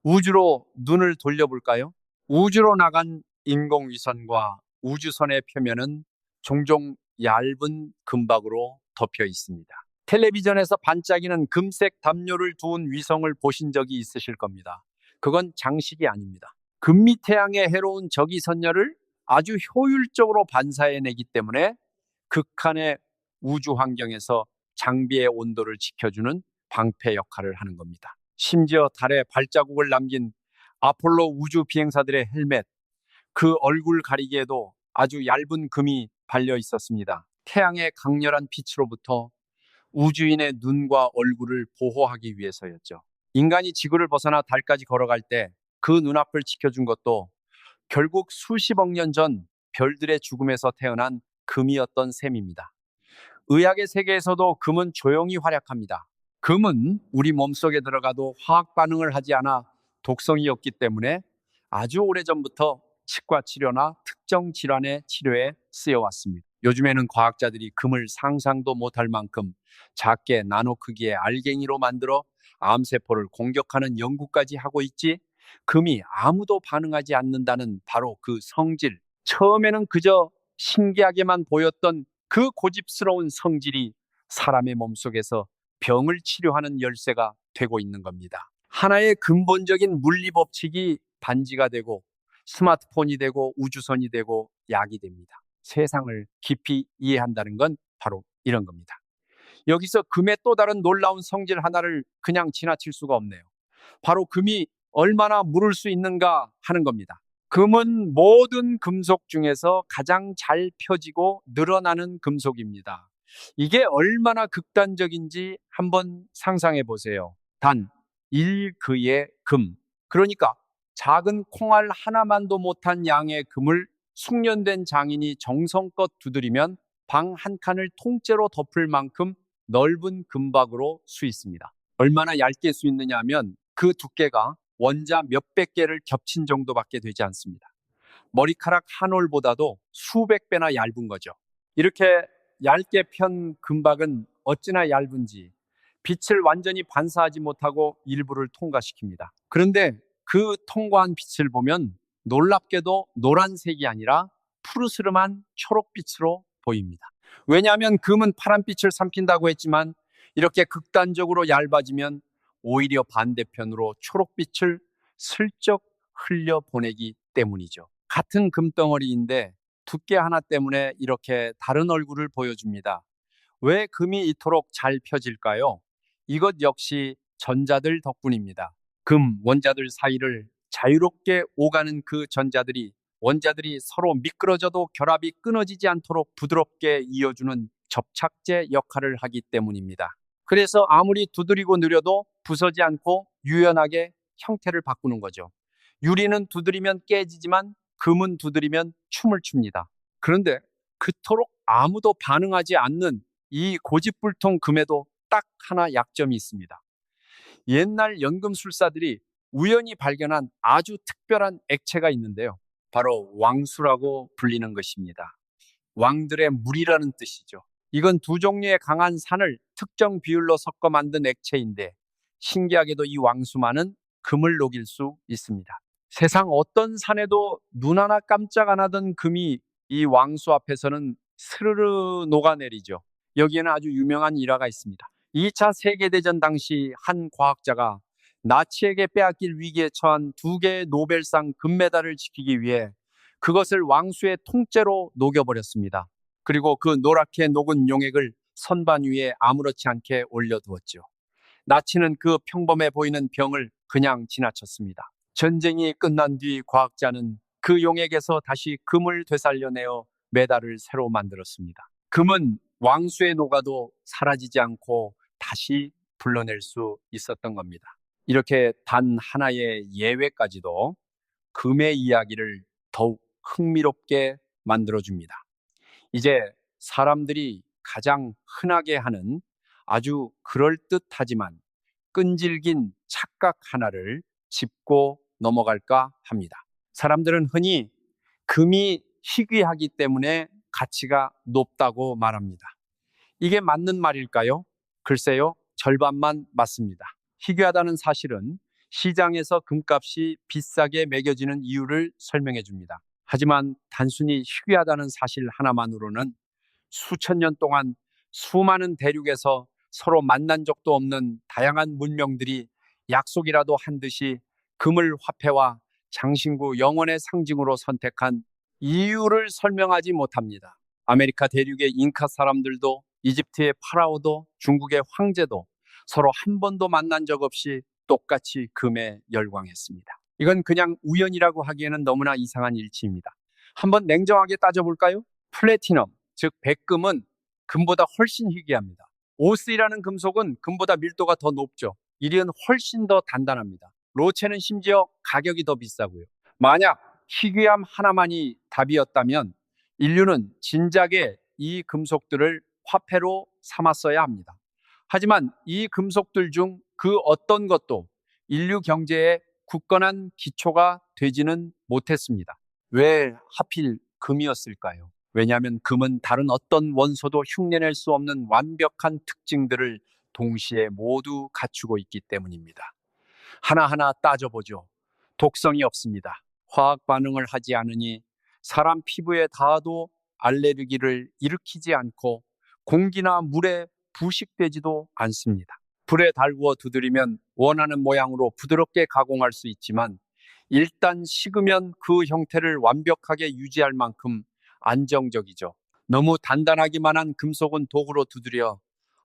우주로 눈을 돌려볼까요? 우주로 나간 인공위성과 우주선의 표면은 종종 얇은 금박으로 덮여 있습니다. 텔레비전에서 반짝이는 금색 담요를 두은 위성을 보신 적이 있으실 겁니다. 그건 장식이 아닙니다. 금미 태양의 해로운 적이선열을 아주 효율적으로 반사해내기 때문에 극한의 우주 환경에서 장비의 온도를 지켜주는 방패 역할을 하는 겁니다. 심지어 달에 발자국을 남긴 아폴로 우주 비행사들의 헬멧, 그 얼굴 가리개에도 아주 얇은 금이 발려 있었습니다. 태양의 강렬한 빛으로부터 우주인의 눈과 얼굴을 보호하기 위해서였죠. 인간이 지구를 벗어나 달까지 걸어갈 때 그 눈앞을 지켜준 것도 결국 수십억 년 전 별들의 죽음에서 태어난 금이었던 셈입니다. 의학의 세계에서도 금은 조용히 활약합니다. 금은 우리 몸속에 들어가도 화학 반응을 하지 않아 독성이 없기 때문에 아주 오래전부터 치과 치료나 특정 질환의 치료에 쓰여왔습니다. 요즘에는 과학자들이 금을 상상도 못할 만큼 작게 나노 크기의 알갱이로 만들어 암세포를 공격하는 연구까지 하고 있지, 금이 아무도 반응하지 않는다는 바로 그 성질, 처음에는 그저 신기하게만 보였던 그 고집스러운 성질이 사람의 몸속에서 병을 치료하는 열쇠가 되고 있는 겁니다. 하나의 근본적인 물리 법칙이 반지가 되고 스마트폰이 되고 우주선이 되고 약이 됩니다. 세상을 깊이 이해한다는 건 바로 이런 겁니다. 여기서 금의 또 다른 놀라운 성질 하나를 그냥 지나칠 수가 없네요. 바로 금이 얼마나 무를 수 있는가 하는 겁니다. 금은 모든 금속 중에서 가장 잘 펴지고 늘어나는 금속입니다. 이게 얼마나 극단적인지 한번 상상해 보세요. 단 1그의 금, 그러니까 작은 콩알 하나만도 못한 양의 금을 숙련된 장인이 정성껏 두드리면 방 한 칸을 통째로 덮을 만큼 넓은 금박으로 수있습니다. 얼마나 얇게 수있느냐 하면 그 두께가 원자 몇백 개를 겹친 정도밖에 되지 않습니다. 머리카락 한 올보다도 수백 배나 얇은 거죠. 이렇게 얇게 편 금박은 어찌나 얇은지 빛을 완전히 반사하지 못하고 일부를 통과시킵니다. 그런데 그 통과한 빛을 보면 놀랍게도 노란색이 아니라 푸르스름한 초록빛으로 보입니다. 왜냐하면 금은 파란빛을 삼킨다고 했지만 이렇게 극단적으로 얇아지면 오히려 반대편으로 초록빛을 슬쩍 흘려보내기 때문이죠. 같은 금덩어리인데 두께 하나 때문에 이렇게 다른 얼굴을 보여줍니다. 왜 금이 이토록 잘 펴질까요? 이것 역시 전자들 덕분입니다. 금 원자들 사이를 자유롭게 오가는 그 전자들이 원자들이 서로 미끄러져도 결합이 끊어지지 않도록 부드럽게 이어주는 접착제 역할을 하기 때문입니다. 그래서 아무리 두드리고 느려도 부서지 않고 유연하게 형태를 바꾸는 거죠. 유리는 두드리면 깨지지만 금은 두드리면 춤을 춥니다. 그런데 그토록 아무도 반응하지 않는 이 고집불통 금에도 딱 하나 약점이 있습니다. 옛날 연금술사들이 우연히 발견한 아주 특별한 액체가 있는데요. 바로 왕수라고 불리는 것입니다. 왕들의 물이라는 뜻이죠. 이건 두 종류의 강한 산을 특정 비율로 섞어 만든 액체인데 신기하게도 이 왕수만은 금을 녹일 수 있습니다. 세상 어떤 산에도 눈 하나 깜짝 안 하던 금이 이 왕수 앞에서는 스르르 녹아내리죠. 여기에는 아주 유명한 일화가 있습니다. 2차 세계대전 당시 한 과학자가 나치에게 빼앗길 위기에 처한 2개의 노벨상 금메달을 지키기 위해 그것을 왕수의 통째로 녹여버렸습니다. 그리고 그 노랗게 녹은 용액을 선반 위에 아무렇지 않게 올려두었죠. 나치는 그 평범해 보이는 병을 그냥 지나쳤습니다. 전쟁이 끝난 뒤 과학자는 그 용액에서 다시 금을 되살려내어 메달을 새로 만들었습니다. 금은 왕수에 녹아도 사라지지 않고 다시 불러낼 수 있었던 겁니다. 이렇게 단 하나의 예외까지도 금의 이야기를 더욱 흥미롭게 만들어줍니다. 이제 사람들이 가장 흔하게 하는 아주 그럴듯하지만 끈질긴 착각 하나를 짚고 넘어갈까 합니다. 사람들은 흔히 금이 희귀하기 때문에 가치가 높다고 말합니다. 이게 맞는 말일까요? 글쎄요, 절반만 맞습니다. 희귀하다는 사실은 시장에서 금값이 비싸게 매겨지는 이유를 설명해 줍니다. 하지만 단순히 희귀하다는 사실 하나만으로는 수천 년 동안 수많은 대륙에서 서로 만난 적도 없는 다양한 문명들이 약속이라도 한 듯이 금을 화폐와 장신구 영원의 상징으로 선택한 이유를 설명하지 못합니다. 아메리카 대륙의 잉카 사람들도 이집트의 파라오도 중국의 황제도 서로 한 번도 만난 적 없이 똑같이 금에 열광했습니다. 이건 그냥 우연이라고 하기에는 너무나 이상한 일치입니다. 한번 냉정하게 따져볼까요? 플래티넘, 즉 백금은 금보다 훨씬 희귀합니다. 오스이라는 금속은 금보다 밀도가 더 높죠. 이리은 훨씬 더 단단합니다. 로체는 심지어 가격이 더 비싸고요. 만약 희귀함 하나만이 답이었다면 인류는 진작에 이 금속들을 화폐로 삼았어야 합니다. 하지만 이 금속들 중 그 어떤 것도 인류 경제의 굳건한 기초가 되지는 못했습니다. 왜 하필 금이었을까요? 왜냐하면 금은 다른 어떤 원소도 흉내낼 수 없는 완벽한 특징들을 동시에 모두 갖추고 있기 때문입니다. 하나하나 따져보죠. 독성이 없습니다. 화학 반응을 하지 않으니 사람 피부에 닿아도 알레르기를 일으키지 않고 공기나 물에 부식되지도 않습니다. 불에 달구어 두드리면 원하는 모양으로 부드럽게 가공할 수 있지만 일단 식으면 그 형태를 완벽하게 유지할 만큼 안정적이죠. 너무 단단하기만 한 금속은 도구로 두드려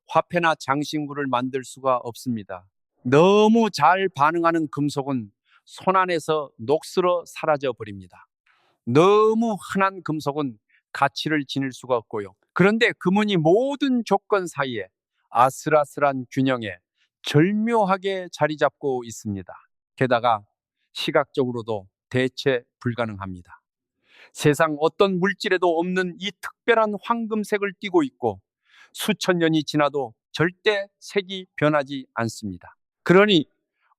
화폐나 장신구를 만들 수가 없습니다. 너무 잘 반응하는 금속은 손 안에서 녹슬어 사라져 버립니다. 너무 흔한 금속은 가치를 지닐 수가 없고요. 그런데 금은 이 모든 조건 사이에 아슬아슬한 균형에 절묘하게 자리 잡고 있습니다. 게다가 시각적으로도 대체 불가능합니다. 세상 어떤 물질에도 없는 이 특별한 황금색을 띠고 있고 수천 년이 지나도 절대 색이 변하지 않습니다. 그러니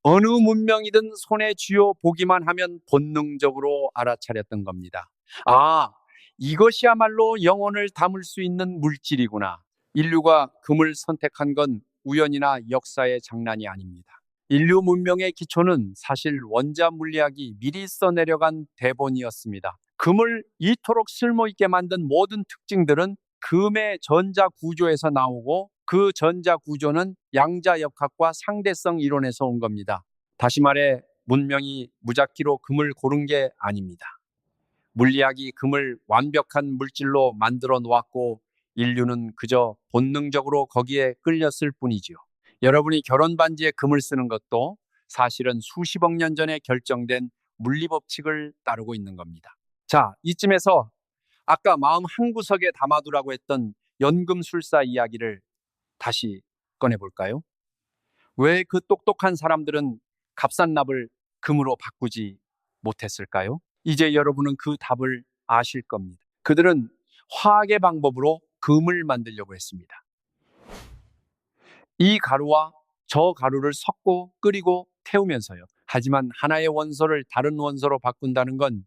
어느 문명이든 손에 쥐어 보기만 하면 본능적으로 알아차렸던 겁니다. 아, 이것이야말로 영혼을 담을 수 있는 물질이구나. 인류가 금을 선택한 건 우연이나 역사의 장난이 아닙니다. 인류 문명의 기초는 사실 원자 물리학이 미리 써내려간 대본이었습니다. 금을 이토록 쓸모있게 만든 모든 특징들은 금의 전자 구조에서 나오고 그 전자 구조는 양자역학과 상대성 이론에서 온 겁니다. 다시 말해 문명이 무작위로 금을 고른 게 아닙니다. 물리학이 금을 완벽한 물질로 만들어 놓았고 인류는 그저 본능적으로 거기에 끌렸을 뿐이지요. 여러분이 결혼 반지에 금을 쓰는 것도 사실은 수십억 년 전에 결정된 물리법칙을 따르고 있는 겁니다. 자, 이쯤에서 아까 마음 한구석에 담아두라고 했던 연금술사 이야기를 다시 꺼내볼까요? 왜 그 똑똑한 사람들은 값싼 납을 금으로 바꾸지 못했을까요? 이제 여러분은 그 답을 아실 겁니다. 그들은 화학의 방법으로 금을 만들려고 했습니다. 이 가루와 저 가루를 섞고 끓이고 태우면서요. 하지만 하나의 원소를 다른 원소로 바꾼다는 건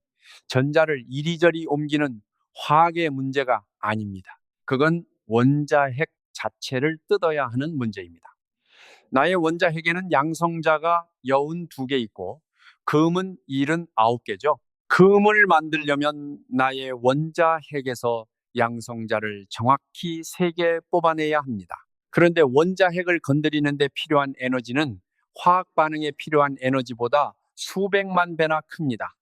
전자를 이리저리 옮기는 화학의 문제가 아닙니다. 그건 원자핵 자체를 뜯어야 하는 문제입니다. 나의 원자핵에는 양성자가 62개 있고 금은 79개죠. 금을 만들려면 나의 원자핵에서 양성자를 정확히 3개 뽑아내야 합니다. 그런데 원자핵을 건드리는데 필요한 에너지는 화학 반응에 필요한 에너지보다 수백만 배나 큽니다.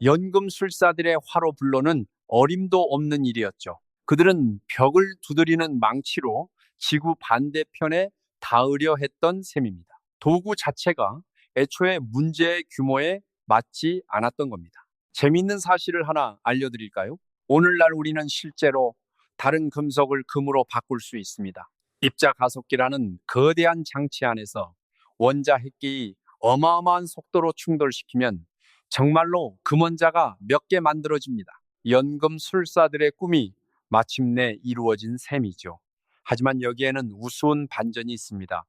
연금술사들의 화로 불로는 어림도 없는 일이었죠. 그들은 벽을 두드리는 망치로 지구 반대편에 닿으려 했던 셈입니다. 도구 자체가 애초에 문제의 규모에 맞지 않았던 겁니다. 재미있는 사실을 하나 알려드릴까요? 오늘날 우리는 실제로 다른 금속을 금으로 바꿀 수 있습니다. 입자가속기라는 거대한 장치 안에서 원자핵끼리 어마어마한 속도로 충돌시키면 정말로 금원자가 몇 개 만들어집니다. 연금술사들의 꿈이 마침내 이루어진 셈이죠. 하지만 여기에는 우스운 반전이 있습니다.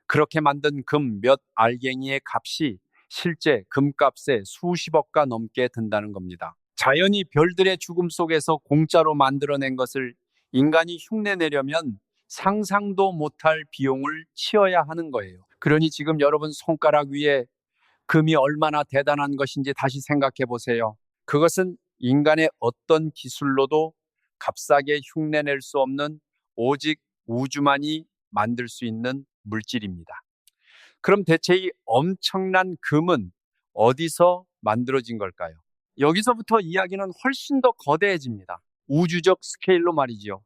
그렇게 만든 금 몇 알갱이의 값이 실제 금값의 수십억가 넘게 든다는 겁니다. 자연이 별들의 죽음 속에서 공짜로 만들어낸 것을 인간이 흉내내려면 상상도 못할 비용을 치러야 하는 거예요. 그러니 지금 여러분 손가락 위에 금이 얼마나 대단한 것인지 다시 생각해 보세요. 그것은 인간의 어떤 기술로도 값싸게 흉내낼 수 없는 오직 우주만이 만들 수 있는 물질입니다. 그럼 대체 이 엄청난 금은 어디서 만들어진 걸까요? 여기서부터 이야기는 훨씬 더 거대해집니다. 우주적 스케일로 말이지요.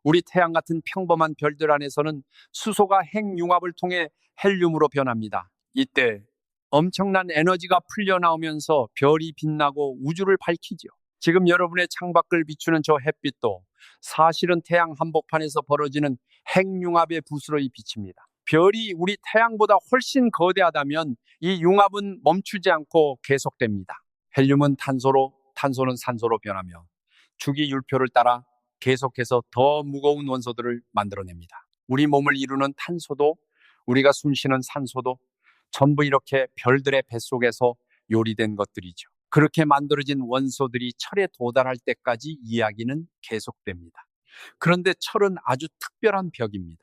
우리 태양 같은 평범한 별들 안에서는 수소가 핵융합을 통해 헬륨으로 변합니다. 이때 엄청난 에너지가 풀려나오면서 별이 빛나고 우주를 밝히죠. 지금 여러분의 창밖을 비추는 저 햇빛도 사실은 태양 한복판에서 벌어지는 핵융합의 부스러기 빛입니다. 별이 우리 태양보다 훨씬 거대하다면 이 융합은 멈추지 않고 계속됩니다. 헬륨은 탄소로, 탄소는 산소로 변하며 주기율표를 따라 계속해서 더 무거운 원소들을 만들어냅니다. 우리 몸을 이루는 탄소도 우리가 숨쉬는 산소도 전부 이렇게 별들의 뱃속에서 요리된 것들이죠. 그렇게 만들어진 원소들이 철에 도달할 때까지 이야기는 계속됩니다. 그런데 철은 아주 특별한 벽입니다.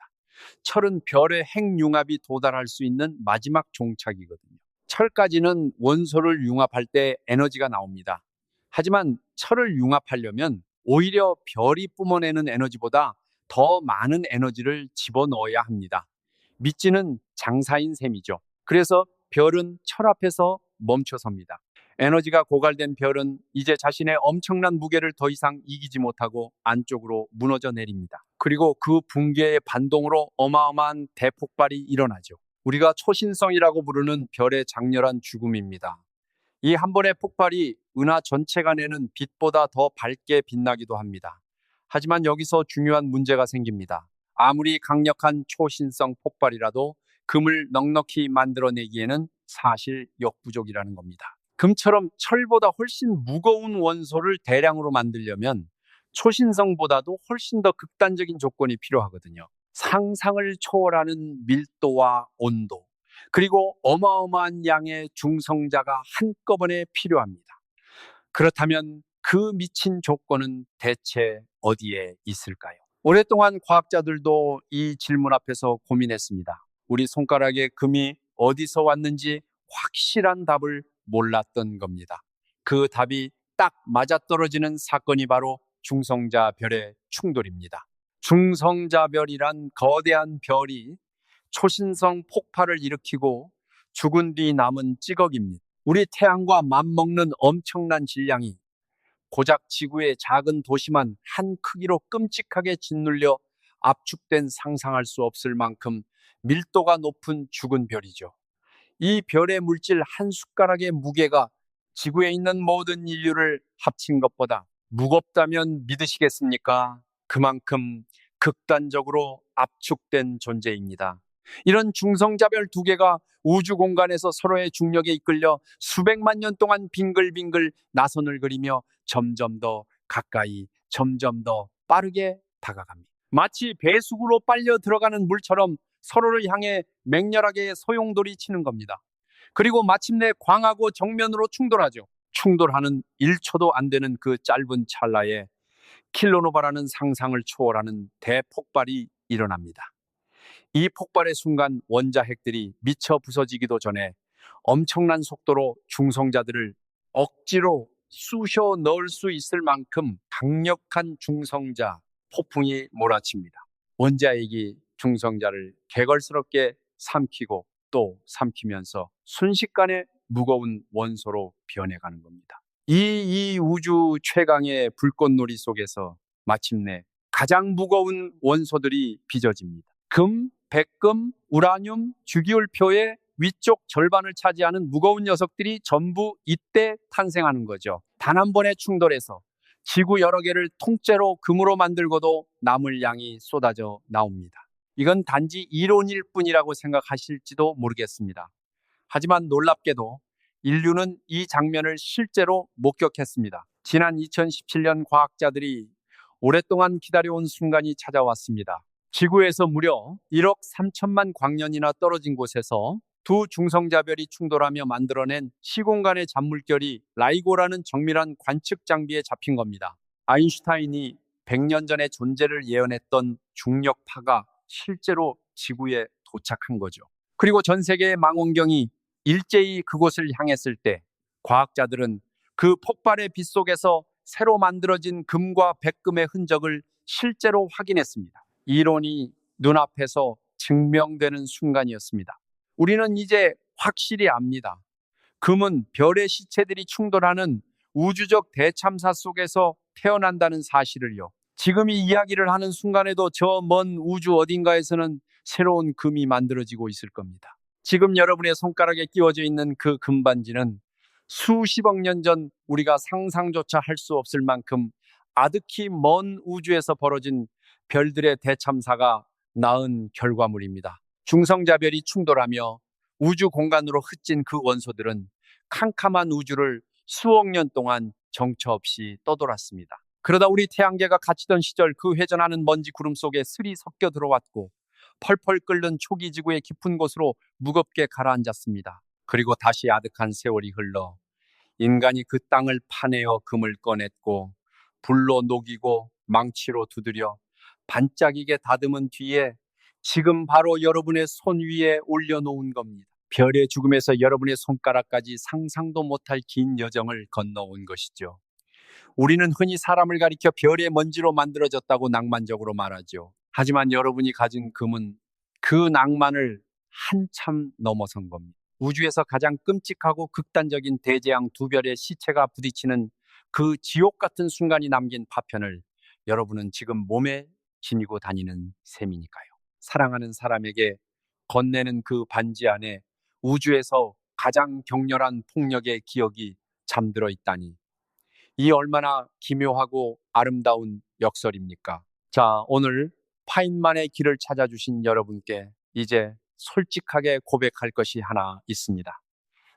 철은 별의 핵융합이 도달할 수 있는 마지막 종착이거든요. 철까지는 원소를 융합할 때 에너지가 나옵니다. 하지만 철을 융합하려면 오히려 별이 뿜어내는 에너지보다 더 많은 에너지를 집어넣어야 합니다. 미지는 장사인 셈이죠. 그래서 별은 철 앞에서 멈춰섭니다. 에너지가 고갈된 별은 이제 자신의 엄청난 무게를 더 이상 이기지 못하고 안쪽으로 무너져 내립니다. 그리고 그 붕괴의 반동으로 어마어마한 대폭발이 일어나죠. 우리가 초신성이라고 부르는 별의 장렬한 죽음입니다. 이 한 번의 폭발이 은하 전체가 내는 빛보다 더 밝게 빛나기도 합니다. 하지만 여기서 중요한 문제가 생깁니다. 아무리 강력한 초신성 폭발이라도 금을 넉넉히 만들어내기에는 사실 역부족이라는 겁니다. 금처럼 철보다 훨씬 무거운 원소를 대량으로 만들려면 초신성보다도 훨씬 더 극단적인 조건이 필요하거든요. 상상을 초월하는 밀도와 온도, 그리고 어마어마한 양의 중성자가 한꺼번에 필요합니다. 그렇다면 그 미친 조건은 대체 어디에 있을까요? 오랫동안 과학자들도 이 질문 앞에서 고민했습니다. 우리 손가락에 금이 어디서 왔는지 확실한 답을 몰랐던 겁니다. 그 답이 딱 맞아떨어지는 사건이 바로 중성자별의 충돌입니다. 중성자별이란 거대한 별이 초신성 폭발을 일으키고 죽은 뒤 남은 찌꺼기입니다. 우리 태양과 맞먹는 엄청난 질량이 고작 지구의 작은 도시만 한 크기로 끔찍하게 짓눌려 압축된 상상할 수 없을 만큼 밀도가 높은 죽은 별이죠. 이 별의 물질 한 숟가락의 무게가 지구에 있는 모든 인류를 합친 것보다 무겁다면 믿으시겠습니까? 그만큼 극단적으로 압축된 존재입니다. 이런 중성자별 두 개가 우주 공간에서 서로의 중력에 이끌려 수백만 년 동안 빙글빙글 나선을 그리며 점점 더 가까이, 점점 더 빠르게 다가갑니다. 마치 배수구로 빨려 들어가는 물처럼 서로를 향해 맹렬하게 소용돌이 치는 겁니다. 그리고 마침내 광하고 정면으로 충돌하죠. 충돌하는 1초도 안 되는 그 짧은 찰나에 킬로노바라는 상상을 초월하는 대폭발이 일어납니다. 이 폭발의 순간 원자핵들이 미쳐 부서지기도 전에 엄청난 속도로 중성자들을 억지로 쑤셔 넣을 수 있을 만큼 강력한 중성자 폭풍이 몰아칩니다. 원자핵이 중성자를 개걸스럽게 삼키고 또 삼키면서 순식간에 무거운 원소로 변해가는 겁니다. 이 우주 최강의 불꽃놀이 속에서 마침내 가장 무거운 원소들이 빚어집니다. 금, 백금, 우라늄, 주기율표의 위쪽 절반을 차지하는 무거운 녀석들이 전부 이때 탄생하는 거죠. 단 한 번의 충돌에서 지구 여러 개를 통째로 금으로 만들고도 남을 양이 쏟아져 나옵니다. 이건 단지 이론일 뿐이라고 생각하실지도 모르겠습니다. 하지만 놀랍게도 인류는 이 장면을 실제로 목격했습니다. 지난 2017년 과학자들이 오랫동안 기다려온 순간이 찾아왔습니다. 지구에서 무려 1억 3천만 광년이나 떨어진 곳에서 두 중성자별이 충돌하며 만들어낸 시공간의 잔물결이 라이고라는 정밀한 관측 장비에 잡힌 겁니다. 아인슈타인이 100년 전에 존재를 예언했던 중력파가 실제로 지구에 도착한 거죠. 그리고 전 세계의 망원경이 일제히 그곳을 향했을 때 과학자들은 그 폭발의 빛 속에서 새로 만들어진 금과 백금의 흔적을 실제로 확인했습니다. 이론이 눈앞에서 증명되는 순간이었습니다. 우리는 이제 확실히 압니다. 금은 별의 시체들이 충돌하는 우주적 대참사 속에서 태어난다는 사실을요. 지금 이 이야기를 하는 순간에도 저 먼 우주 어딘가에서는 새로운 금이 만들어지고 있을 겁니다. 지금 여러분의 손가락에 끼워져 있는 그 금반지는 수십억 년 전 우리가 상상조차 할 수 없을 만큼 아득히 먼 우주에서 벌어진 별들의 대참사가 낳은 결과물입니다. 중성자별이 충돌하며 우주 공간으로 흩진 그 원소들은 캄캄한 우주를 수억 년 동안 정처 없이 떠돌았습니다. 그러다 우리 태양계가 갇히던 시절 그 회전하는 먼지 구름 속에 슬이 섞여 들어왔고 펄펄 끓는 초기 지구의 깊은 곳으로 무겁게 가라앉았습니다. 그리고 다시 아득한 세월이 흘러 인간이 그 땅을 파내어 금을 꺼냈고 불로 녹이고 망치로 두드려 반짝이게 다듬은 뒤에 지금 바로 여러분의 손 위에 올려놓은 겁니다. 별의 죽음에서 여러분의 손가락까지 상상도 못할 긴 여정을 건너온 것이죠. 우리는 흔히 사람을 가리켜 별의 먼지로 만들어졌다고 낭만적으로 말하죠. 하지만 여러분이 가진 금은 그 낭만을 한참 넘어선 겁니다. 우주에서 가장 끔찍하고 극단적인 대재앙 두 별의 시체가 부딪히는 그 지옥 같은 순간이 남긴 파편을 여러분은 지금 몸에 지니고 다니는 셈이니까요. 사랑하는 사람에게 건네는 그 반지 안에 우주에서 가장 격렬한 폭력의 기억이 잠들어 있다니. 이 얼마나 기묘하고 아름다운 역설입니까? 자, 오늘 파인만의 길을 찾아주신 여러분께 이제 솔직하게 고백할 것이 하나 있습니다.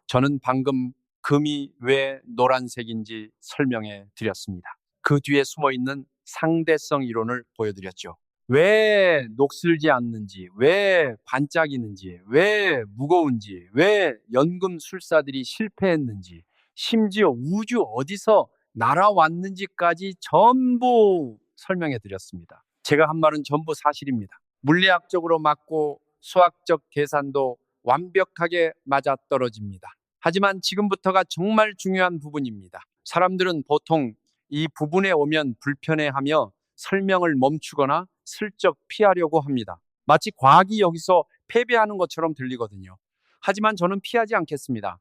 저는 방금 금이 왜 노란색인지 설명해 드렸습니다. 그 뒤에 숨어 있는 상대성 이론을 보여드렸죠. 왜 녹슬지 않는지, 왜 반짝이는지, 왜 무거운지, 왜 연금술사들이 실패했는지, 심지어 우주 어디서 날아왔는지까지 전부 설명해 드렸습니다. 제가 한 말은 전부 사실입니다. 물리학적으로 맞고 수학적 계산도 완벽하게 맞아떨어집니다. 하지만 지금부터가 정말 중요한 부분입니다. 사람들은 보통 이 부분에 오면 불편해하며 설명을 멈추거나 슬쩍 피하려고 합니다. 마치 과학이 여기서 패배하는 것처럼 들리거든요. 하지만 저는 피하지 않겠습니다.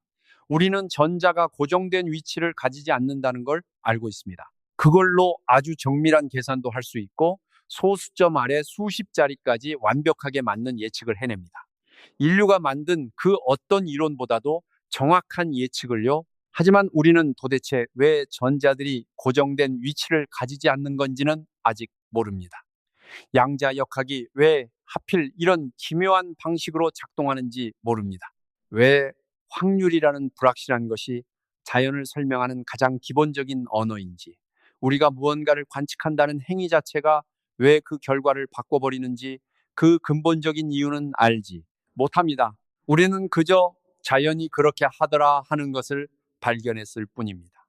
우리는 전자가 고정된 위치를 가지지 않는다는 걸 알고 있습니다. 그걸로 아주 정밀한 계산도 할 수 있고 소수점 아래 수십 자리까지 완벽하게 맞는 예측을 해냅니다. 인류가 만든 그 어떤 이론보다도 정확한 예측을요. 하지만 우리는 도대체 왜 전자들이 고정된 위치를 가지지 않는 건지는 아직 모릅니다. 양자역학이 왜 하필 이런 기묘한 방식으로 작동하는지 모릅니다. 왜 확률이라는 불확실한 것이 자연을 설명하는 가장 기본적인 언어인지, 우리가 무언가를 관측한다는 행위 자체가 왜 그 결과를 바꿔버리는지 그 근본적인 이유는 알지 못합니다. 우리는 그저 자연이 그렇게 하더라 하는 것을 발견했을 뿐입니다.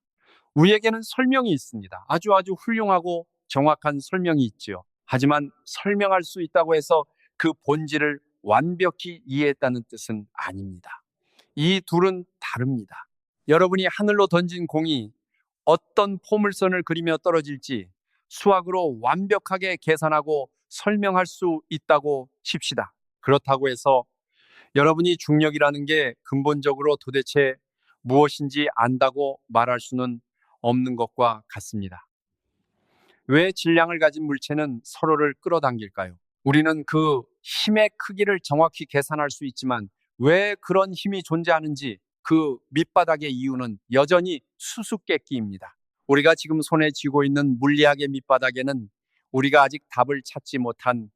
우리에게는 설명이 있습니다. 아주 훌륭하고 정확한 설명이 있지요. 하지만 설명할 수 있다고 해서 그 본질을 완벽히 이해했다는 뜻은 아닙니다. 이 둘은 다릅니다. 여러분이 하늘로 던진 공이 어떤 포물선을 그리며 떨어질지 수학으로 완벽하게 계산하고 설명할 수 있다고 칩시다. 그렇다고 해서 여러분이 중력이라는 게 근본적으로 도대체 무엇인지 안다고 말할 수는 없는 것과 같습니다. 왜 질량을 가진 물체는 서로를 끌어당길까요? 우리는 그 힘의 크기를 정확히 계산할 수 있지만 왜 그런 힘이 존재하는지 그 밑바닥의 이유는 여전히 수수께끼입니다. 우리가 지금 손에 쥐고 있는 물리학의 밑바닥에는 우리가 아직 답을 찾지 못한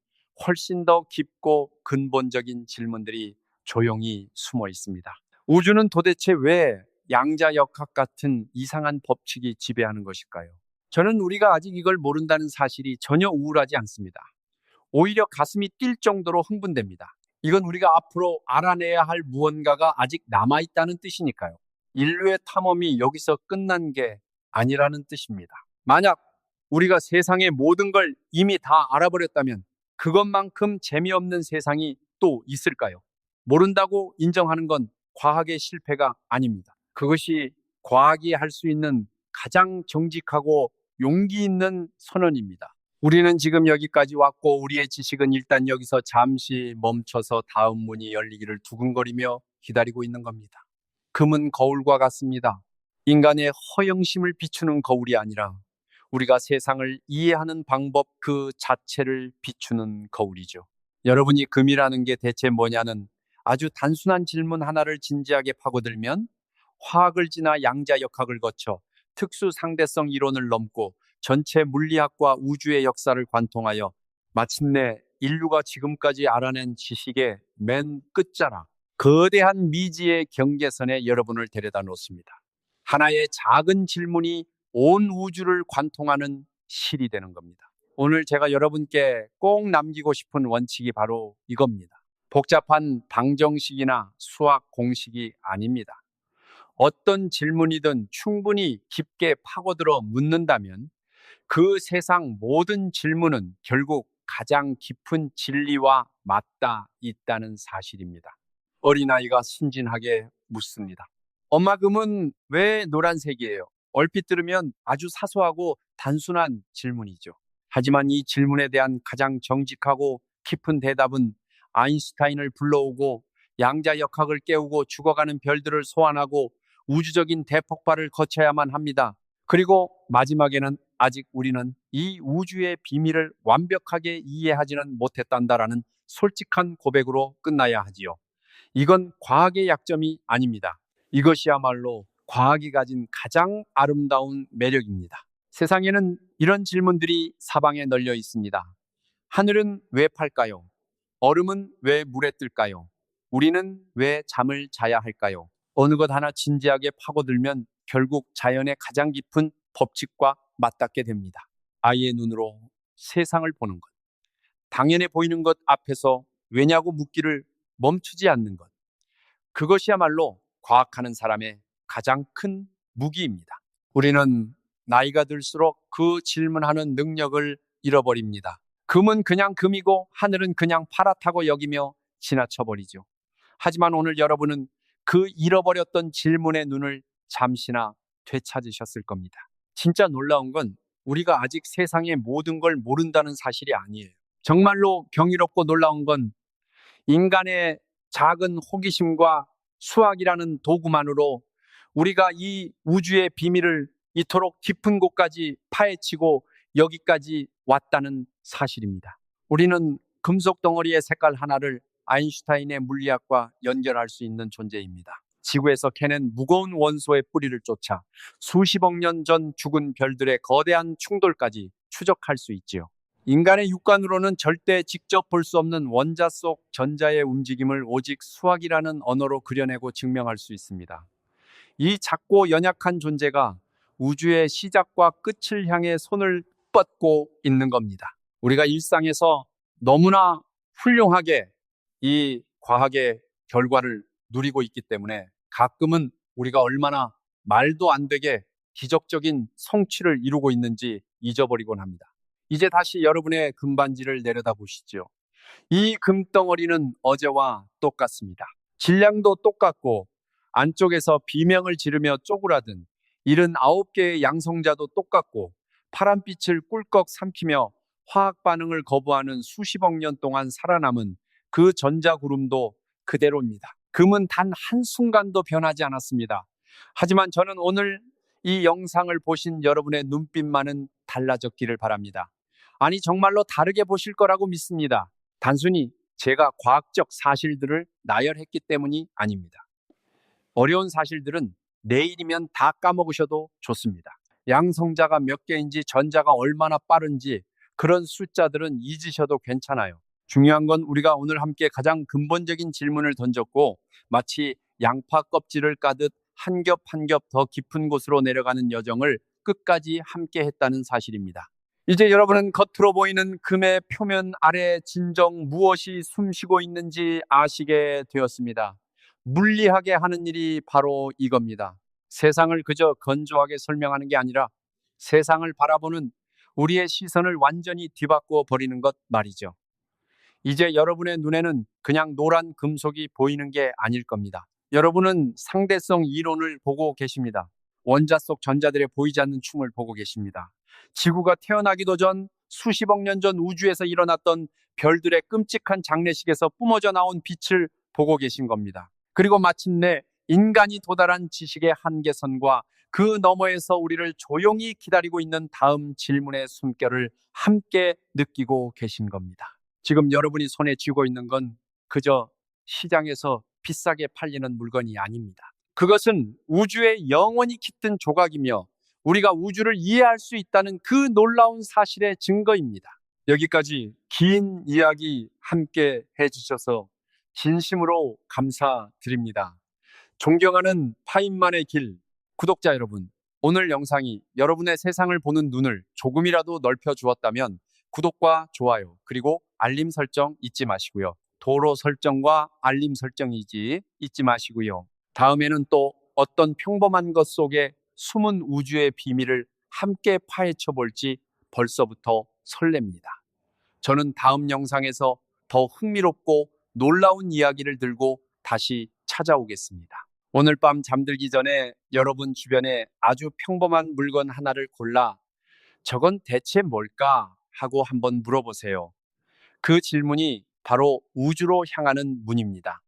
훨씬 더 깊고 근본적인 질문들이 조용히 숨어 있습니다. 우주는 도대체 왜 양자역학 같은 이상한 법칙이 지배하는 것일까요? 저는 우리가 아직 이걸 모른다는 사실이 전혀 우울하지 않습니다. 오히려 가슴이 뛸 정도로 흥분됩니다. 이건 우리가 앞으로 알아내야 할 무언가가 아직 남아있다는 뜻이니까요. 인류의 탐험이 여기서 끝난 게 아니라는 뜻입니다. 만약 우리가 세상의 모든 걸 이미 다 알아버렸다면 그것만큼 재미없는 세상이 또 있을까요? 모른다고 인정하는 건 과학의 실패가 아닙니다. 그것이 과학이 할 수 있는 가장 정직하고 용기 있는 선언입니다. 우리는 지금 여기까지 왔고 우리의 지식은 일단 여기서 잠시 멈춰서 다음 문이 열리기를 두근거리며 기다리고 있는 겁니다. 금은 거울과 같습니다. 인간의 허영심을 비추는 거울이 아니라 우리가 세상을 이해하는 방법 그 자체를 비추는 거울이죠. 여러분이 금이라는 게 대체 뭐냐는 아주 단순한 질문 하나를 진지하게 파고들면 화학을 지나 양자역학을 거쳐 특수 상대성 이론을 넘고 전체 물리학과 우주의 역사를 관통하여 마침내 인류가 지금까지 알아낸 지식의 맨 끝자락, 거대한 미지의 경계선에 여러분을 데려다 놓습니다. 하나의 작은 질문이 온 우주를 관통하는 실이 되는 겁니다. 오늘 제가 여러분께 꼭 남기고 싶은 원칙이 바로 이겁니다. 복잡한 방정식이나 수학 공식이 아닙니다. 어떤 질문이든 충분히 깊게 파고들어 묻는다면 그 세상 모든 질문은 결국 가장 깊은 진리와 맞닿아 있다는 사실입니다. 어린아이가 순진하게 묻습니다. 엄마, 금은 왜 노란색이에요? 얼핏 들으면 아주 사소하고 단순한 질문이죠. 하지만 이 질문에 대한 가장 정직하고 깊은 대답은 아인슈타인을 불러오고 양자역학을 깨우고 죽어가는 별들을 소환하고 우주적인 대폭발을 거쳐야만 합니다. 그리고 마지막에는 아직 우리는 이 우주의 비밀을 완벽하게 이해하지는 못했단다라는 솔직한 고백으로 끝나야 하지요. 이건 과학의 약점이 아닙니다. 이것이야말로 과학이 가진 가장 아름다운 매력입니다. 세상에는 이런 질문들이 사방에 널려 있습니다. 하늘은 왜 팔까요? 얼음은 왜 물에 뜰까요? 우리는 왜 잠을 자야 할까요? 어느 것 하나 진지하게 파고들면 결국 자연의 가장 깊은 법칙과 맞닿게 됩니다. 아이의 눈으로 세상을 보는 것, 당연해 보이는 것 앞에서 왜냐고 묻기를 멈추지 않는 것, 그것이야말로 과학하는 사람의 가장 큰 무기입니다. 우리는 나이가 들수록 그 질문하는 능력을 잃어버립니다. 금은 그냥 금이고 하늘은 그냥 파랗다고 여기며 지나쳐버리죠. 하지만 오늘 여러분은 그 잃어버렸던 질문의 눈을 잠시나 되찾으셨을 겁니다. 진짜 놀라운 건 우리가 아직 세상의 모든 걸 모른다는 사실이 아니에요. 정말로 경이롭고 놀라운 건 인간의 작은 호기심과 수학이라는 도구만으로 우리가 이 우주의 비밀을 이토록 깊은 곳까지 파헤치고 여기까지 왔다는 사실입니다. 우리는 금속 덩어리의 색깔 하나를 아인슈타인의 물리학과 연결할 수 있는 존재입니다. 지구에서 캐낸 무거운 원소의 뿌리를 쫓아 수십억 년 전 죽은 별들의 거대한 충돌까지 추적할 수 있지요. 인간의 육관으로는 절대 직접 볼 수 없는 원자 속 전자의 움직임을 오직 수학이라는 언어로 그려내고 증명할 수 있습니다. 이 작고 연약한 존재가 우주의 시작과 끝을 향해 손을 뻗고 있는 겁니다. 우리가 일상에서 너무나 훌륭하게 이 과학의 결과를 누리고 있기 때문에 가끔은 우리가 얼마나 말도 안 되게 기적적인 성취를 이루고 있는지 잊어버리곤 합니다. 이제 다시 여러분의 금반지를 내려다보시죠. 이 금덩어리는 어제와 똑같습니다. 질량도 똑같고 안쪽에서 비명을 지르며 쪼그라든 79개의 양성자도 똑같고 파란빛을 꿀꺽 삼키며 화학 반응을 거부하는 수십억 년 동안 살아남은 그 전자구름도 그대로입니다. 금은 단 한순간도 변하지 않았습니다. 하지만 저는 오늘 이 영상을 보신 여러분의 눈빛만은 달라졌기를 바랍니다. 아니, 정말로 다르게 보실 거라고 믿습니다. 단순히 제가 과학적 사실들을 나열했기 때문이 아닙니다. 어려운 사실들은 내일이면 다 까먹으셔도 좋습니다. 양성자가 몇 개인지, 전자가 얼마나 빠른지 그런 숫자들은 잊으셔도 괜찮아요. 중요한 건 우리가 오늘 함께 가장 근본적인 질문을 던졌고 마치 양파 껍질을 까듯 한 겹 한 겹 더 깊은 곳으로 내려가는 여정을 끝까지 함께 했다는 사실입니다. 이제 여러분은 겉으로 보이는 금의 표면 아래 진정 무엇이 숨쉬고 있는지 아시게 되었습니다. 물리학에 하는 일이 바로 이겁니다. 세상을 그저 건조하게 설명하는 게 아니라 세상을 바라보는 우리의 시선을 완전히 뒤바꾸어 버리는 것 말이죠. 이제 여러분의 눈에는 그냥 노란 금속이 보이는 게 아닐 겁니다. 여러분은 상대성 이론을 보고 계십니다. 원자 속 전자들의 보이지 않는 춤을 보고 계십니다. 지구가 태어나기도 전 수십억 년 전 우주에서 일어났던 별들의 끔찍한 장례식에서 뿜어져 나온 빛을 보고 계신 겁니다. 그리고 마침내 인간이 도달한 지식의 한계선과 그 너머에서 우리를 조용히 기다리고 있는 다음 질문의 숨결을 함께 느끼고 계신 겁니다. 지금 여러분이 손에 쥐고 있는 건 그저 시장에서 비싸게 팔리는 물건이 아닙니다. 그것은 우주에 영원히 깃든 조각이며 우리가 우주를 이해할 수 있다는 그 놀라운 사실의 증거입니다. 여기까지 긴 이야기 함께 해주셔서 진심으로 감사드립니다. 존경하는 파인만의 길 구독자 여러분, 오늘 영상이 여러분의 세상을 보는 눈을 조금이라도 넓혀 주었다면 구독과 좋아요 그리고 알림 설정 잊지 마시고요. 도로 설정과 알림 설정이지 잊지 마시고요. 다음에는 또 어떤 평범한 것 속에 숨은 우주의 비밀을 함께 파헤쳐 볼지 벌써부터 설렙니다. 저는 다음 영상에서 더 흥미롭고 놀라운 이야기를 들고 다시 찾아오겠습니다. 오늘 밤 잠들기 전에 여러분 주변에 아주 평범한 물건 하나를 골라 저건 대체 뭘까 하고 한번 물어보세요. 그 질문이 바로 우주로 향하는 문입니다.